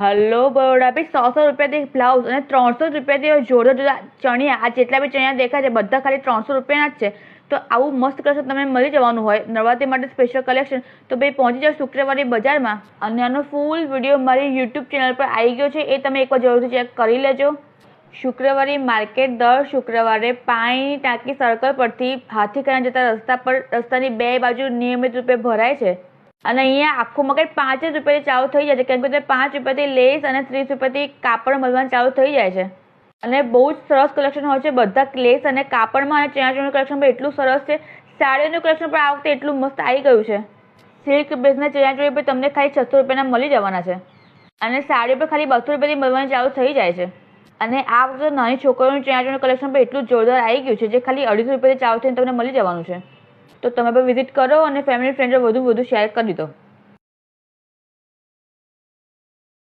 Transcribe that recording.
Hello Baroda ભાઈ, 100 રૂપિયાથી blouse અને 300 રૂપિયાથી જોડો ચણિયા. આ જેટલા બી ચણિયા દેખાય છે બધા ખાલી 300 રૂપિયાના જ છે. તો આવું મસ્ત કલેક્શન તમને મળી જવાનું હોય નવરાત્રી માટે સ્પેશિયલ કલેક્શન. તો ભાઈ પહોંચી જાઓ શુક્રવારે બજારમાં. અને આનો ફૂલ વિડીયો મારી યુટ્યુબ ચેનલ પર આવી ગયો છે, એ તમે એકવાર જરૂરથી ચેક કરી લેજો. શુક્રવારે માર્કેટ દર શુક્રવારે પાણીની ટાંકી સર્કલ પરથી હાથીખાના જતા રસ્તા પર રસ્તાની બે બાજુ નિયમિત રૂપે ભરાય છે. અને અહીંયા આખું મગજ 5 જ રૂપિયાથી ચાલુ થઈ જાય છે, કેમ કે 5 રૂપિયાથી લેસ અને 30 રૂપિયાથી કાપડ મળવાનું ચાલુ થઈ જાય છે. અને બહુ જ સરસ કલેક્શન હોય છે બધા લેસ અને કાપડમાં. અને ચણિયાચોળીનું કલેક્શન પણ એટલું સરસ છે. સાડીનું કલેક્શન પણ આ વખતે એટલું મસ્ત આવી ગયું છે. સિલ્ક બેઝના ચણિયાચોળી પર તમને ખાલી 600 રૂપિયાના મળી જવાના છે. અને સાડી પર ખાલી 200 રૂપિયાથી મળવાની ચાલુ થઈ જાય છે. અને આ વખતે નાની છોકરીઓનું ચણિયાચોળીનું કલેક્શન પણ એટલું જોરદાર આવી ગયું છે, જે ખાલી 250 રૂપિયાથી ચાલુ થઈને તમને મળી જવાનું છે. તો તમે પણ વિઝિટ કરો અને ફેમિલી ફ્રેન્ડો વધુ શેર કરી દો.